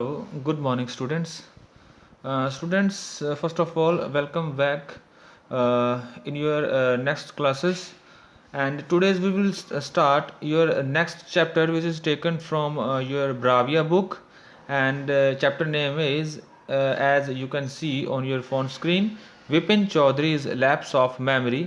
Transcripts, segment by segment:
Good morning, students. First of all, welcome back in your next classes. And today's we will start your next chapter, which is taken from your Bravia book, and chapter name is, as you can see on your phone screen, Vipin Chaudhary's Lapse of Memory.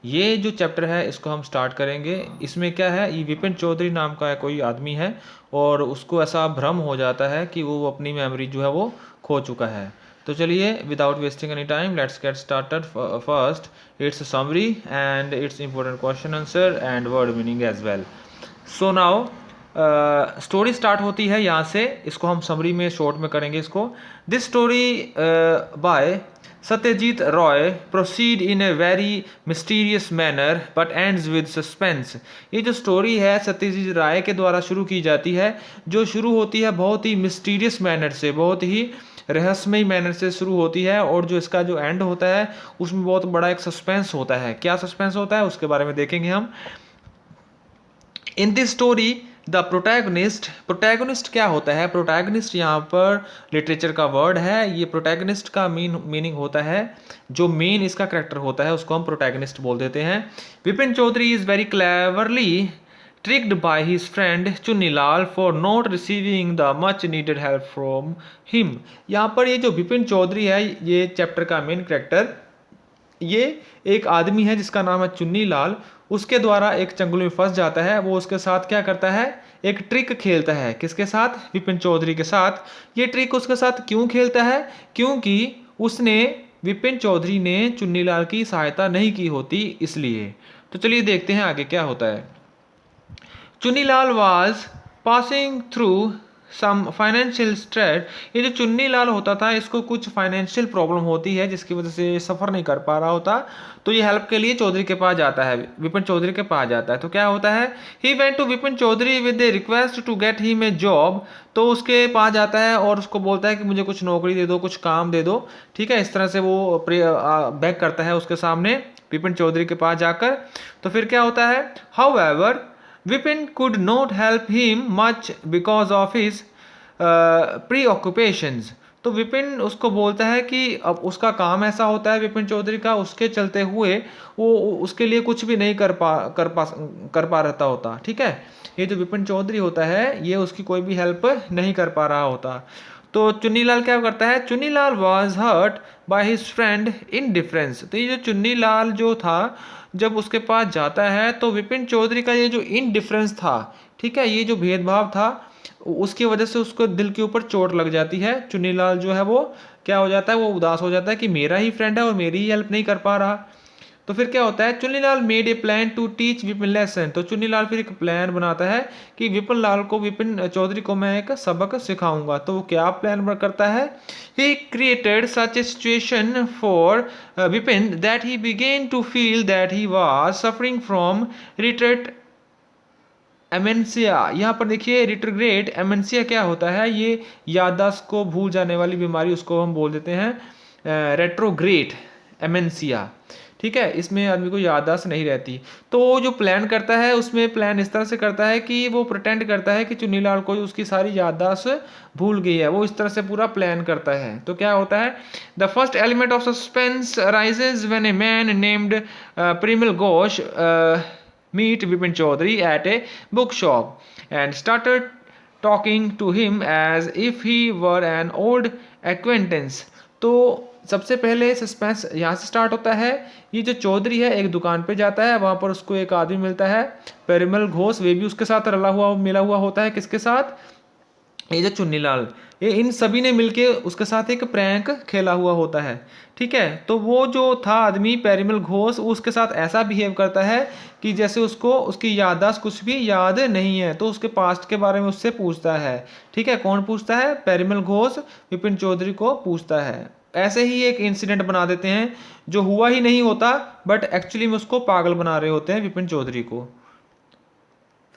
ये जो chapter है इसको हम start करेंगे। इसमें क्या है, ये विपिन चौधरी नाम का कोई आदमी है और उसको ऐसा भ्रम हो जाता है कि वो अपनी मेमोरी जो है वो खो चुका है। तो चलिए, without wasting any time, let's get started. First it's summary and it's important question answer and word meaning as well. So now story start होती है यहाँ से। इसको हम समरी में शॉर्ट में करेंगे इसको। This story by Satyajit Roy proceed in a very mysterious manner but ends with suspense. ये जो स्टोरी है सत्यजीत राय के द्वारा शुरू की जाती है, जो शुरू होती है बहुत ही मिस्टीरियस मैनर से, बहुत ही रहस्यमय मैनर से शुरू होती है, और जो इसका जो एंड होता है उसमें बहुत बड़ा एक सस्पेंस होता है। क्या सस्पेंस होता है उसके बारे में देखेंगे हम। In this story the protagonist क्या होता है? प्रोटैगनिस्ट यहाँ पर लिटरेचर का वर्ड है। ये प्रोटैगनिस्ट का मीनिंग होता है, जो मेन इसका करेक्टर होता है उसको हम प्रोटैगनिस्ट बोल देते हैं। Vipin Chaudhary is very cleverly tricked by his friend Chunnilal for not receiving the much needed help from him। यहाँ पर ये जो विपिन चौधरी है, ये चैप्टर का मेन करेक्टर, ये एक आदमी है जिसका नाम है चुन्नीलाल। उसके द्वारा एक चंगुल में फंस जाता है। वो उसके साथ क्या करता है, एक ट्रिक खेलता है। किसके साथ? विपिन चौधरी के साथ। ये ट्रिक उसके साथ क्यों खेलता है? क्योंकि उसने विपिन चौधरी ने चुन्नीलाल की सहायता नहीं की होती, इसलिए। तो चलिए देखते हैं आगे क्या होता है। Chunnilal was passing through some financial stress। ये जो चुन्नीलाल होता था, इसको कुछ फाइनेंशियल प्रॉब्लम होती है जिसकी वजह से सफ़र नहीं कर पा रहा होता। तो ये हेल्प के लिए चौधरी के पास जाता है, विपिन चौधरी के पास जाता है। तो क्या होता है, he went to Vipin Chaudhary with a request to get him a job. तो उसके पास जाता है और उसको बोलता है कि मुझे कुछ नौकरी दे दो, कुछ काम दे दो। ठीक है, इस तरह से वो बैक करता है उसके सामने विपिन चौधरी के पास जाकर। तो फिर क्या होता है, however Vipin could not help him much because of his preoccupations। तो विपिन उसको बोलता है कि अब उसका काम ऐसा होता है विपिन चौधरी का, उसके चलते हुए वो उसके लिए कुछ भी नहीं कर पा रहता होता। ठीक है, ये जो विपिन चौधरी होता है ये उसकी कोई भी हेल्प नहीं कर पा रहा होता। तो चुन्नीलाल क्या करता है, Chunnilal was hurt by his friend indifference. तो ये जो चुन्नीलाल जो था, जब उसके पास जाता है तो विपिन चौधरी का ये जो इनडिफरेंस था, ठीक है, ये जो भेदभाव था, उसकी वजह से उसको दिल के ऊपर चोट लग जाती है। चुन्नीलाल जो है वो क्या हो जाता है, वो उदास हो जाता है कि मेरा ही फ्रेंड है और मेरी ही हेल्प नहीं कर पा रहा। तो फिर क्या होता है, Chunnilal made a plan to teach Vipin lesson. तो चुन्नीलाल फिर एक प्लान बनाता है कि विपिन चौधरी को मैं एक सबक सिखाऊंगा। तो वो क्या प्लान करता है, he created such a situation for Vipin that he began to feel that he was suffering from retreat amnesia. यहाँ पर देखिए, रिट्रोग्रेड एमेंसिया क्या होता है, ये याददाश्त को भूल जाने वाली बीमारी, उसको हम बोल देते हैं रेट्रोग्रेड एमेंसिया। ठीक है, इसमें आदमी को याददाश्त नहीं रहती। तो वो जो प्लान करता है, उसमें प्लान इस तरह से करता है कि वो प्रिटेंड करता है कि चुन्नीलाल को उसकी सारी याददाश्त भूल गई है। वो इस तरह से पूरा प्लान करता है। तो क्या होता है, the first element of suspense arises when a man named Parimal Ghosh meet Vipin Chaudhary at a bookshop and started talking to him as if he were an old acquaintance। तो सबसे पहले सस्पेंस यहाँ से स्टार्ट होता है। ये जो चौधरी है एक दुकान पे जाता है, वहाँ पर उसको एक आदमी मिलता है परिमल घोष। वे भी उसके साथ मिला हुआ होता है। किसके साथ? ये जो चुन्नीलाल, ये इन सभी ने मिलके उसके साथ एक प्रैंक खेला हुआ होता है। ठीक है, तो वो जो था आदमी परिमल घोष, उसके साथ ऐसा बिहेव करता है कि जैसे उसको उसकी याददाश्त कुछ भी याद नहीं है। तो उसके पास्ट के बारे में उससे पूछता है। ठीक है, कौन पूछता है? परिमल घोष विपिन चौधरी को पूछता है। ऐसे ही एक इंसिडेंट बना देते हैं जो हुआ ही नहीं होता, बट एक्चुअली में उसको पागल बना रहे होते हैं विपिन चौधरी को।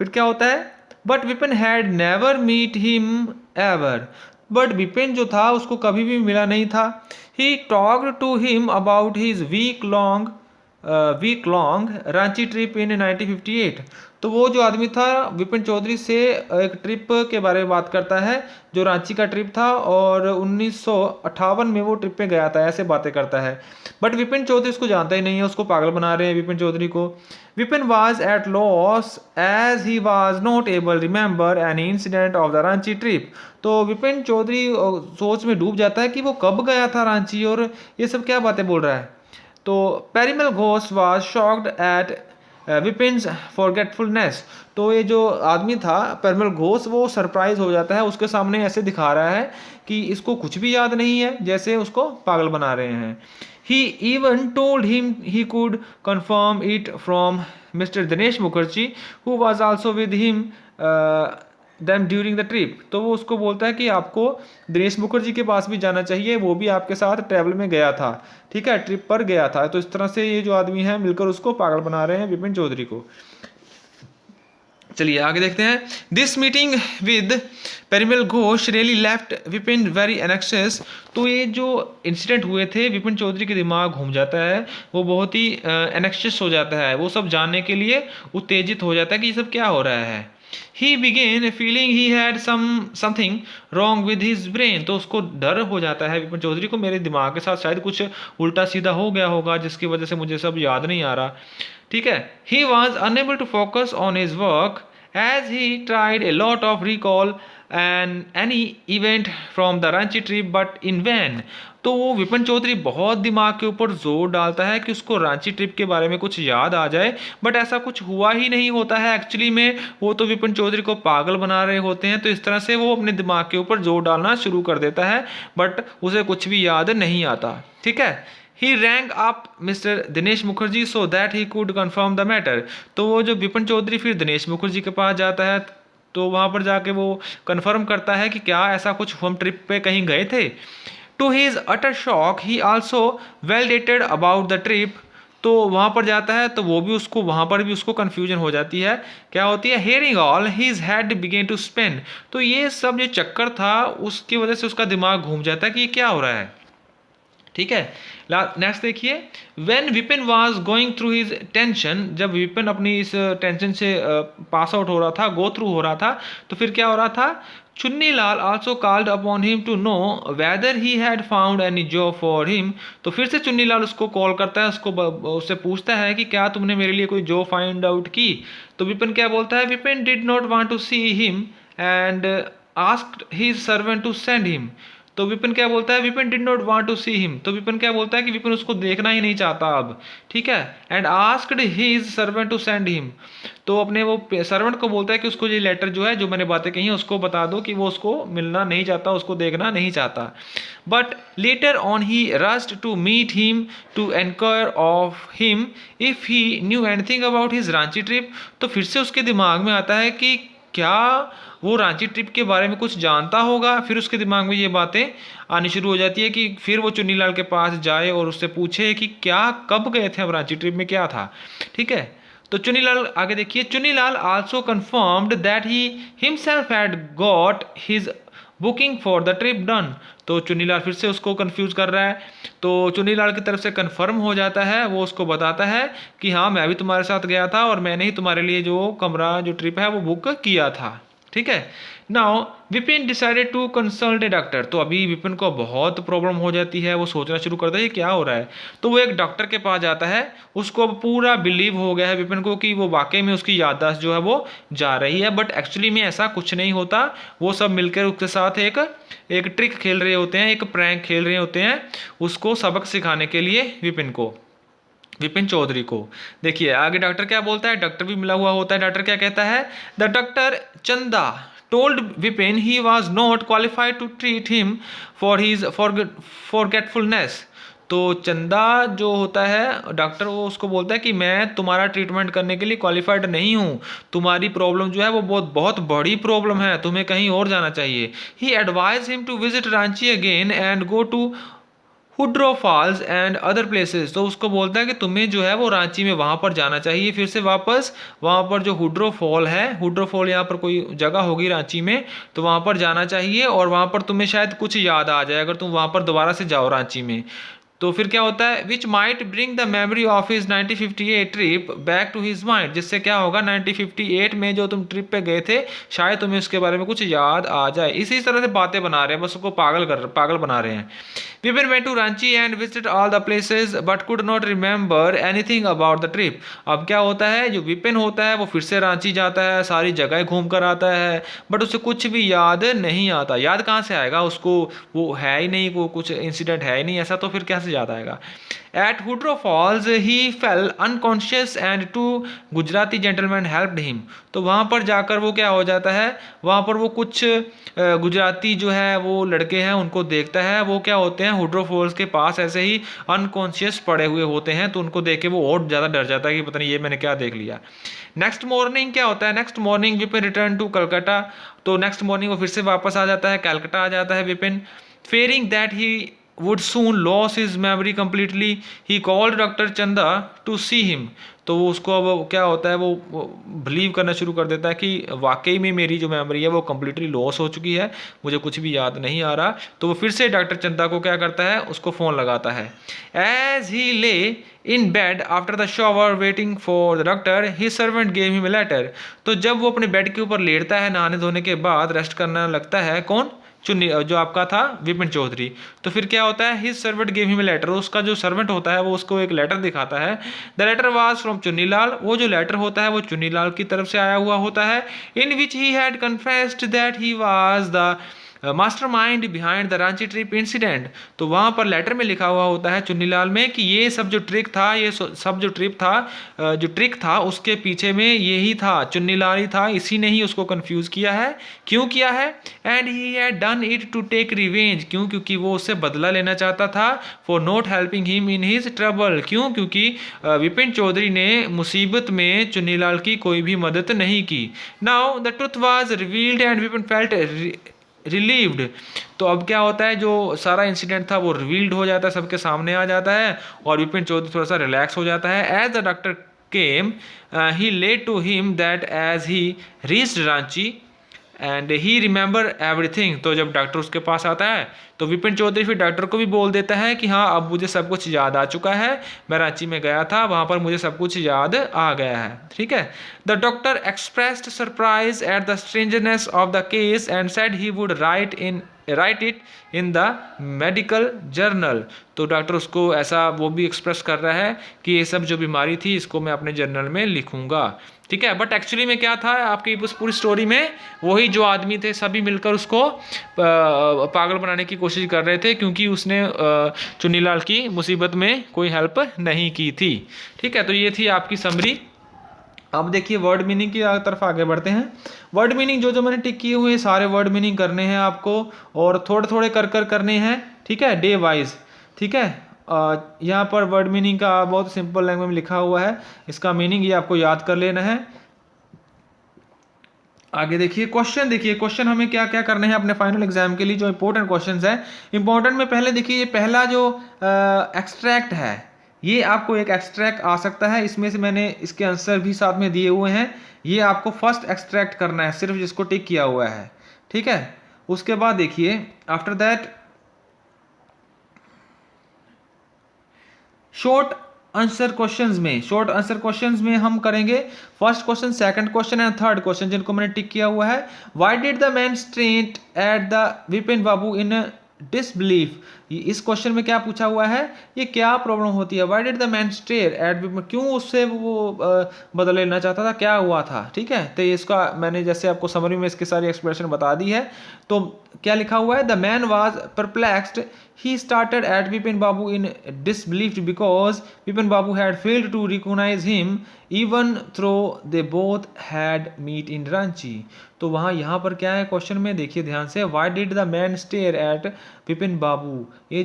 फिर क्या होता है, but Vipin had never meet him ever. But Vipin जो था उसको कभी भी मिला नहीं था। He talked to him about his week long week long Ranchi trip in 1958। तो वो जो आदमी था विपिन चौधरी से एक ट्रिप के बारे में बात करता है जो रांची का ट्रिप था और 1958 में वो ट्रिप पे गया था, ऐसे बातें करता है। बट विपिन चौधरी उसको जानता ही नहीं है, उसको पागल बना रहे हैं विपिन चौधरी को। Vipin was at loss as he was not able remember any incident of the Ranchi trip. तो विपिन चौधरी सोच में डूब जाता है कि वो कब गया था रांची और ये सब क्या बातें बोल रहा है। तो Parimal Ghosh was shocked at Vipin's forgetfulness. तो ये जो आदमी था पेरिमल घोष वो सरप्राइज हो जाता है, उसके सामने ऐसे दिखा रहा है कि इसको कुछ भी याद नहीं है, जैसे उसको पागल बना रहे हैं। He even told him he could confirm it from Mr. Dinesh Mukherjee, who was also with him them during the trip। तो वो उसको बोलता है कि आपको दिनेश मुखर्जी के पास भी जाना चाहिए, वो भी आपके साथ ट्रैवल में गया था, ठीक है, ट्रिप पर गया था। तो इस तरह से ये जो आदमी है मिलकर उसको पागल बना रहे हैं विपिन चौधरी को। चलिए आगे देखते हैं। This meeting with Parimal Ghosh really left Vipin very anxious. तो ये जो इंसिडेंट हुए थे विपिन चौधरी के दिमाग घूम जाता है, वो बहुत ही एनेक्सियस हो जाता है, वो सब जानने के लिए उत्तेजित हो जाता है कि ये सब क्या हो रहा है। He began feeling he had something wrong with his brain। तो उसको डर हो जाता है विपिन चौधरी को, मेरे दिमाग के साथ शायद कुछ उल्टा सीधा हो गया होगा जिसकी वजह से मुझे सब याद नहीं आ रहा, ठीक है। He was unable to focus on his work as he tried a lot of recall and any event from the Ranchi trip but in vain। तो वो विपिन चौधरी बहुत दिमाग के ऊपर जोर डालता है कि उसको रांची ट्रिप के बारे में कुछ याद आ जाए, बट ऐसा कुछ हुआ ही नहीं होता है एक्चुअली में। वो तो विपिन चौधरी को पागल बना रहे होते हैं। तो इस तरह से वो अपने दिमाग के ऊपर जोर डालना शुरू कर देता है, बट उसे कुछ भी याद नहीं आता, ठीक है। He rang up Mr. Dinesh Mukherjee so that he could confirm the matter। तो वो जो विपिन चौधरी फिर दिनेश मुखर्जी के पास जाता है, तो वहाँ पर जाके वो कंफर्म करता है कि क्या ऐसा कुछ हम ट्रिप पे कहीं गए थे। To his utter shock he also validated about the trip। तो वहाँ पर जाता है तो वो भी उसको वहाँ पर भी उसको कन्फ्यूजन हो जाती है, क्या होती है, hearing all his head began to spin। तो ये सब जो चक्कर था उसकी वजह से उसका दिमाग घूम जाता है कि ये क्या हो रहा है, ठीक है। नेक्स्ट देखिए। When Vipin was going through his tension, जब विपिन अपनी इस टेंशन से पास आउट हो रहा था, गो थ्रू हो रहा था, तो फिर क्या हो रहा था, Chunni Lal also called upon him to know whether he had found any job for him. तो फिर से चुन्नी लाल उसको कॉल करता है, उससे पूछता है कि क्या तुमने मेरे लिए कोई जॉब फाइंड आउट की। तो विपिन क्या बोलता है, Vipin did not want to see him and asked his servant to send him. तो विपिन क्या बोलता है, Vipin did not want to see him. तो विपिन क्या बोलता है कि विपिन उसको देखना ही नहीं चाहता अब, ठीक है। And asked his servant to send him. तो अपने वो सर्वेंट को बोलता है कि उसको ये लेटर जो है, जो मैंने बातें कही हैं उसको बता दो कि वो उसको मिलना नहीं चाहता, उसको देखना नहीं चाहता। But later on he rushed to meet him to enquire of him if he knew anything about his Ranchi trip. तो फिर से उसके दिमाग में आता है कि क्या वो रांची ट्रिप के बारे में कुछ जानता होगा। फिर उसके दिमाग में ये बातें आनी शुरू हो जाती है कि फिर वो चुन्नीलाल के पास जाए और उससे पूछे कि क्या कब गए थे हम रांची ट्रिप में, क्या था, ठीक है। तो चुन्नीलाल आगे देखिए। Chunnilal also confirmed that he himself had got his booking for the trip done. तो चुन्नीलाल फिर से उसको कंफ्यूज कर रहा है। तो चुन्नीलाल की तरफ से कंफर्म हो जाता है, वो उसको बताता है कि हाँ मैं भी तुम्हारे साथ गया था और मैंने ही तुम्हारे लिए जो कमरा जो ट्रिप है वो बुक किया था, ठीक है। Now Vipin decided to consult a doctor. तो अभी विपिन को बहुत प्रॉब्लम हो जाती है, वो सोचना शुरू करता है ये क्या हो रहा है। तो वो एक डॉक्टर के पास जाता है, उसको अब पूरा बिलीव हो गया है विपिन को कि वो वाकई में उसकी याददाश्त जो है वो जा रही है, बट एक्चुअली में ऐसा कुछ नहीं होता। वो सब मिलकर उसके साथ एक ट्रिक खेल रहे होते हैं, एक प्रैंक खेल रहे होते हैं, उसको सबक सिखाने के लिए विपिन चौधरी को। देखिए आगे डॉक्टर क्या बोलता है, डॉक्टर भी मिला हुआ होता है। डॉक्टर क्या कहता है, द डॉक्टर चंदा told Vipin he was not qualified to treat him for his forgetfulness। तो चंदा जो होता है डॉक्टर, वो उसको बोलता है कि मैं तुम्हारा ट्रीटमेंट करने के लिए क्वालिफाइड नहीं हूँ, तुम्हारी प्रॉब्लम जो है वो बहुत बड़ी प्रॉब्लम है, तुम्हें कहीं और जाना चाहिए। He advise him to visit Ranchi again and go to Hundru falls and other places. तो उसको बोलता है कि तुम्हें जो है वो रांची में वहाँ पर जाना चाहिए, फिर से वापस वहाँ पर जो हुड्रो फॉल है, हुड्रो फॉल यहाँ पर कोई जगह होगी रांची में, तो वहाँ पर जाना चाहिए और वहाँ पर तुम्हें शायद कुछ याद आ जाए अगर तुम वहाँ पर दोबारा से जाओ रांची में। तो फिर क्या होता है, which might bring the memory of his 1958 trip back to his mind, जिससे क्या होगा 1958 में जो तुम ट्रिप पे गए थे शायद तुम्हें उसके बारे में कुछ याद आ जाए। इसी तरह से बातें बना रहे हैं, बस उसको पागल बना रहे हैं। Pippin went to Ranchi and visited all the places but could not remember anything about the trip। अब क्या होता है, जो विपिन होता है वो फिर से रांची जाता है, सारी जगह घूम कर आता है, बट उसे कुछ भी याद नहीं आता। याद कहाँ से आएगा उसको, वो है ही नहीं, वो कुछ इंसिडेंट है ही नहीं ऐसा, तो फिर कैसे याद आएगा। At Hudro Falls he fell unconscious and two Gujarati gentlemen helped him। तो वहाँ पर जाकर वो क्या हो जाता है, वहाँ पर वो कुछ गुजराती जो है वो लड़के हैं उनको देखता है, वो क्या होते हैं हुड्रो फॉल्स के पास ऐसे ही अनकॉन्शियस पड़े हुए होते हैं, तो उनको देख के वो और ज़्यादा डर जाता है कि पता नहीं ये मैंने क्या देख लिया। नेक्स्ट मॉर्निंग क्या होता है, next morning Vipin return to Calcutta. तो नेक्स्ट मॉर्निंग वो फिर से वापस आ जाता है, कलकत्ता आ जाता है Vipin. Fearing that he would soon lose his memory completely, he called Dr. Chanda to see him। तो वो उसको अब क्या होता है, वो बिलीव करना शुरू कर देता है कि वाकई में मेरी जो मेमोरी है वो कम्प्लीटली लॉस हो चुकी है, मुझे कुछ भी याद नहीं आ रहा। तो वो फिर से डॉक्टर चंदा को क्या करता है, उसको फ़ोन लगाता है। As he lay in bed after the shower waiting for the doctor he servant gave him a letter. तो जब वो अपने बेड के ऊपर लेटता है नहाने धोने के बाद, रेस्ट करना लगता है, कौन, चुन्नी जो आपका था विपिन चौधरी। तो फिर क्या होता है, his servant give him letter, उसका जो सर्वेंट होता है वो उसको एक लेटर दिखाता है। The letter was from Chunnilal, वो जो लेटर होता है वो चुन्नीलाल की तरफ से आया हुआ होता है। In which he had confessed that he was the mastermind behind the Ranchi trip incident. तो वहाँ पर लेटर में लिखा हुआ होता है चुन्नीलाल में कि ये सब जो ट्रिक था, ये सब जो ट्रिप था, जो ट्रिक था उसके पीछे में यही था, चुन्नीलाल ही था, इसी ने ही उसको कंफ्यूज किया है। क्यों किया है, and he had done it to take revenge, क्यों, क्योंकि वो उससे बदला लेना चाहता था, for not helping him in his trouble, क्यों, क्योंकि विपिन चौधरी ने मुसीबत में चुन्नीलाल की कोई भी मदद नहीं की। Now the truth was revealed and Vipin felt relieved. तो अब क्या होता है, जो सारा इंसिडेंट था वो रिवील्ड हो जाता है, सबके सामने आ जाता है, और विपिन चौधरी थोड़ा सा रिलैक्स हो जाता है। As the doctor came he let to him that as he reached Ranchi and he remember everything. तो जब डॉक्टर उसके पास आता है तो विपिन चौधरी फिर डॉक्टर को भी बोल देता है कि हाँ अब मुझे सब कुछ याद आ चुका है, मैं रांची में गया था, वहाँ पर मुझे सब कुछ याद आ गया है। ठीक है। The doctor expressed surprise at the strangerness of the case and said he would write it in the medical journal. तो डॉक्टर उसको ऐसा वो भी एक्सप्रेस कर रहा है कि ये सब जो बीमारी थी इसको मैं अपने जर्नल में लिखूंगा। ठीक है। बट एक्चुअली में क्या था, आपकी उस पूरी स्टोरी में वही जो आदमी थे सभी मिलकर उसको पागल बनाने की कोशिश कर रहे थे, क्योंकि उसने चुन्नीलाल की मुसीबत में कोई हेल्प नहीं की थी। ठीक है। तो ये थी आपकी समरी। अब देखिए वर्ड मीनिंग की तरफ आगे बढ़ते हैं। वर्ड मीनिंग जो जो मैंने टिक किए हुए सारे वर्ड मीनिंग करने हैं आपको, और थोड़े थोड़े कर करने हैं। ठीक है, डे वाइज। ठीक है। यहाँ पर वर्ड मीनिंग का बहुत सिंपल लैंग्वेज में लिखा हुआ है, इसका मीनिंग ये आपको याद कर लेना है। आगे देखिए क्वेश्चन, देखिए क्वेश्चन हमें क्या क्या करने हैं अपने फाइनल एग्जाम के लिए, जो इंपॉर्टेंट क्वेश्चंस है। इंपॉर्टेंट में पहले देखिए ये पहला जो एक्सट्रैक्ट है, ये आपको एक एक्सट्रैक्ट आ सकता है, इसमें से मैंने इसके आंसर भी साथ में दिए हुए हैं। ये आपको फर्स्ट एक्सट्रैक्ट करना है, सिर्फ जिसको टिक किया हुआ है। ठीक है। उसके बाद देखिए after that short answer questions में, शॉर्ट आंसर क्वेश्चंस में हम करेंगे first question, second question and third question, जिनको मैंने टिक किया हुआ है। Why did the man state at the Vipin Babu in disbelief. इस क्वेश्चन में क्या पूछा हुआ है, ये क्या प्रॉब्लम होती है। Why did the man stare at Vipin, क्यों उससे वो बदल लेना चाहता था, क्या हुआ था। ठीक है। तो इसका मैंने जैसे आपको समरी में इसकी सारी एक्सप्रेशन बता दी है। तो क्या लिखा हुआ है, the man was perplexed, he started at Vipin Babu in disbelief because Vipin Babu had failed to recognize him even though they both had met in Ranchi। तो वहाँ यहाँ पर क्या है क्वेश्चन में, देखिए ध्यान से, why did the man stare at Vipin बाबू। ये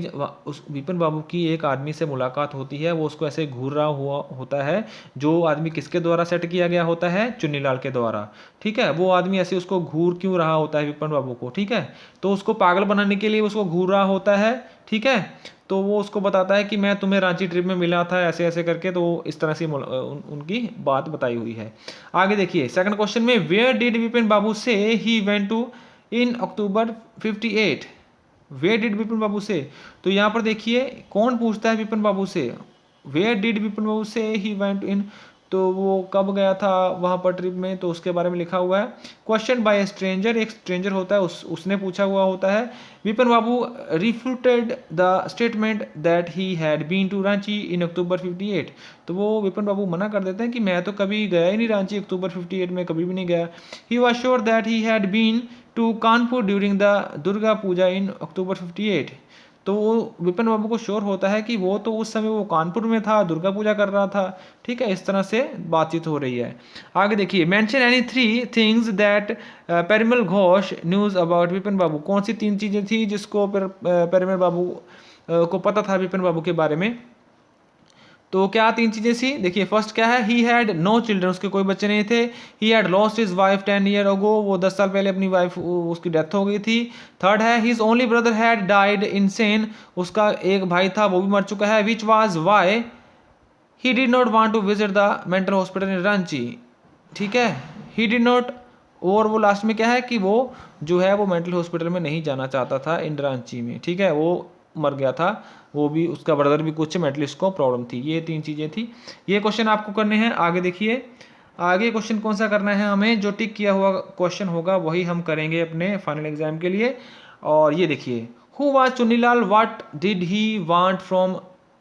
उस विपिन बाबू की एक आदमी से मुलाकात होती है, वो उसको ऐसे घूर रहा हुआ होता है, जो आदमी किसके द्वारा सेट किया गया होता है, चुन्नीलाल के द्वारा। ठीक है। वो आदमी ऐसे उसको घूर क्यों रहा होता है विपिन बाबू को। ठीक है। तो उसको पागल बनाने के लिए उसको घूर रहा होता है। ठीक है। तो वो उसको बताता है कि मैं तुम्हें रांची ट्रिप में मिला था, ऐसे ऐसे करके। तो इस तरह से उनकी बात बताई हुई है। आगे देखिए सेकंड क्वेश्चन में, where did Vipin Babu say he went to in October 58। Where did Vipin Babu say, तो यहाँ पर देखिए कौन पूछता है विपिन बाबू से, where did Vipin Babu say he went in, तो वो कब गया था वहाँ पर ट्रिप में, तो उसके बारे में लिखा हुआ है। क्वेश्चन बाय ए स्ट्रेंजर, एक स्ट्रेंजर होता है, उसने पूछा हुआ होता है। Vipin Babu refuted the statement that he had been to Ranchi in October 58, तो वो विपिन बाबू मना कर देते हैं कि मैं तो कभी गया ही नहीं रांची, अक्टूबर 58 में कभी भी नहीं गया। He was sure that he had been to Kanpur during the Durga Puja in October 58, तो वो विपिन बाबू को श्योर होता है कि वो तो उस समय वो कानपुर में था, दुर्गा पूजा कर रहा था। ठीक है, इस तरह से बातचीत हो रही है। आगे देखिए, mention any 3 things that Parimal Ghosh knew about Vipin Babu, कौन सी 3 चीज़ें थी जिसको परिमल बाबू को पता था विपिन बाबू के बारे में। तो क्या 3 चीज़ें थी, देखिए फर्स्ट क्या है, ही हैड नो चिल्ड्रन, उसके कोई बच्चे नहीं थे। He had lost his wife 10 year ago, वो 10 साल पहले अपनी वाइफ उसकी डेथ हो गई थी। थर्ड है, his only brother had died insane, उसका एक भाई था वो भी मर चुका है। Which was why he did not want to visit the mental hospital in Ranchi. ठीक है, ही डिड नॉट, और वो लास्ट में क्या है कि वो जो है वो मेंटल हॉस्पिटल में नहीं जाना चाहता था इन रांची में। ठीक है, वो मर गया था, वो भी, उसका ब्रदर भी कुछ मेंटलिस्ट को प्रॉब्लम थी। ये 3 चीज़ें थी। ये क्वेश्चन आपको करने हैं। आगे देखिए, आगे क्वेश्चन कौन सा करना है हमें, जो टिक किया हुआ क्वेश्चन होगा वही हम करेंगे अपने फाइनल एग्जाम के लिए। और ये देखिए, who was Chunnilal, what did he want from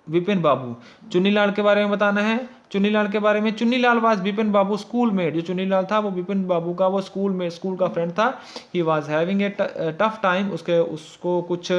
Vipin Babu, Chunnilal के बारे में बताना है। चुन्नीलाल के बारे में, Chunnilal was Vipin Babu schoolmate, जो चुन्नीलाल था वो विपिन बाबू का वो स्कूल का फ्रेंड था। He was having a tough time, उसको कुछ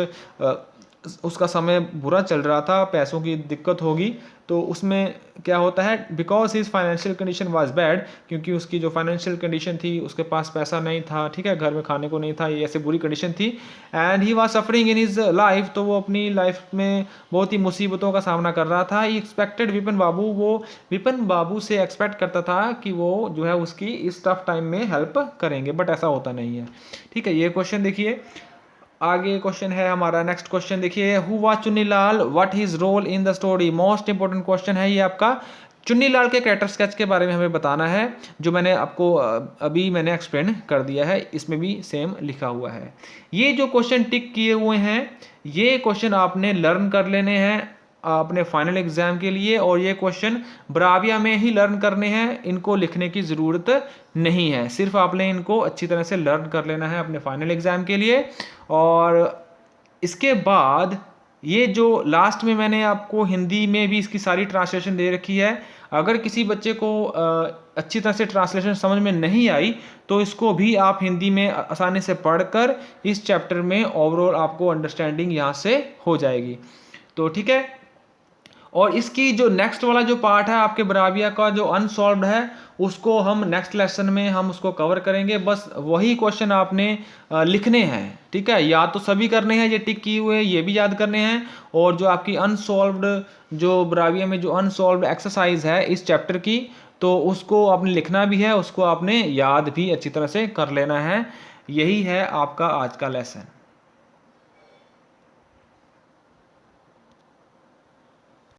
उसका समय बुरा चल रहा था, पैसों की दिक्कत होगी, तो उसमें क्या होता है, because his financial condition was bad, क्योंकि उसकी जो फाइनेंशियल कंडीशन थी, उसके पास पैसा नहीं था, ठीक है, घर में खाने को नहीं था, ये ऐसे बुरी कंडीशन थी। And he was suffering in his life, तो वो अपनी लाइफ में बहुत ही मुसीबतों का सामना कर रहा था। ही एक्सपेक्टेड विपिन बाबू, वो विपिन बाबू से एक्सपेक्ट करता था कि वो जो है उसकी इस टफ टाइम में हेल्प करेंगे, बट ऐसा होता नहीं है। ठीक है, ये क्वेश्चन देखिए। आगे क्वेश्चन है हमारा, नेक्स्ट क्वेश्चन देखिए, who was Chunnilal, what his role in the story, most important question है ये आपका। चुन्नीलाल के कैरेक्टर स्केच के बारे में हमें बताना है, जो मैंने आपको अभी मैंने एक्सप्लेन कर दिया है, इसमें भी सेम लिखा हुआ है। ये जो क्वेश्चन टिक किए हुए हैं, ये क्वेश्चन आपने लर्न कर लेने हैं अपने फाइनल एग्जाम के लिए, और ये क्वेश्चन ब्राविया में ही लर्न करने हैं, इनको लिखने की ज़रूरत नहीं है, सिर्फ आपने इनको अच्छी तरह से लर्न कर लेना है अपने फाइनल एग्जाम के लिए। और इसके बाद ये जो लास्ट में मैंने आपको हिंदी में भी इसकी सारी ट्रांसलेशन दे रखी है, अगर किसी बच्चे को अच्छी तरह से ट्रांसलेशन समझ में नहीं आई तो इसको भी आप हिंदी में आसानी से पढ़कर इस चैप्टर में ओवरऑल आपको अंडरस्टैंडिंग यहाँ से हो जाएगी। तो ठीक है, और इसकी जो नेक्स्ट वाला जो पार्ट है आपके ब्राविया का जो अनसॉल्व्ड है, उसको हम नेक्स्ट लेसन में हम उसको कवर करेंगे। बस वही क्वेश्चन आपने लिखने हैं, ठीक है, या तो सभी करने हैं, ये टिक किए हुए ये भी याद करने हैं, और जो आपकी अनसॉल्व्ड जो ब्राविया में जो अनसॉल्व्ड एक्सरसाइज है इस चैप्टर की, तो उसको आपने लिखना भी है, उसको आपने याद भी अच्छी तरह से कर लेना है। यही है आपका आज का लेसन।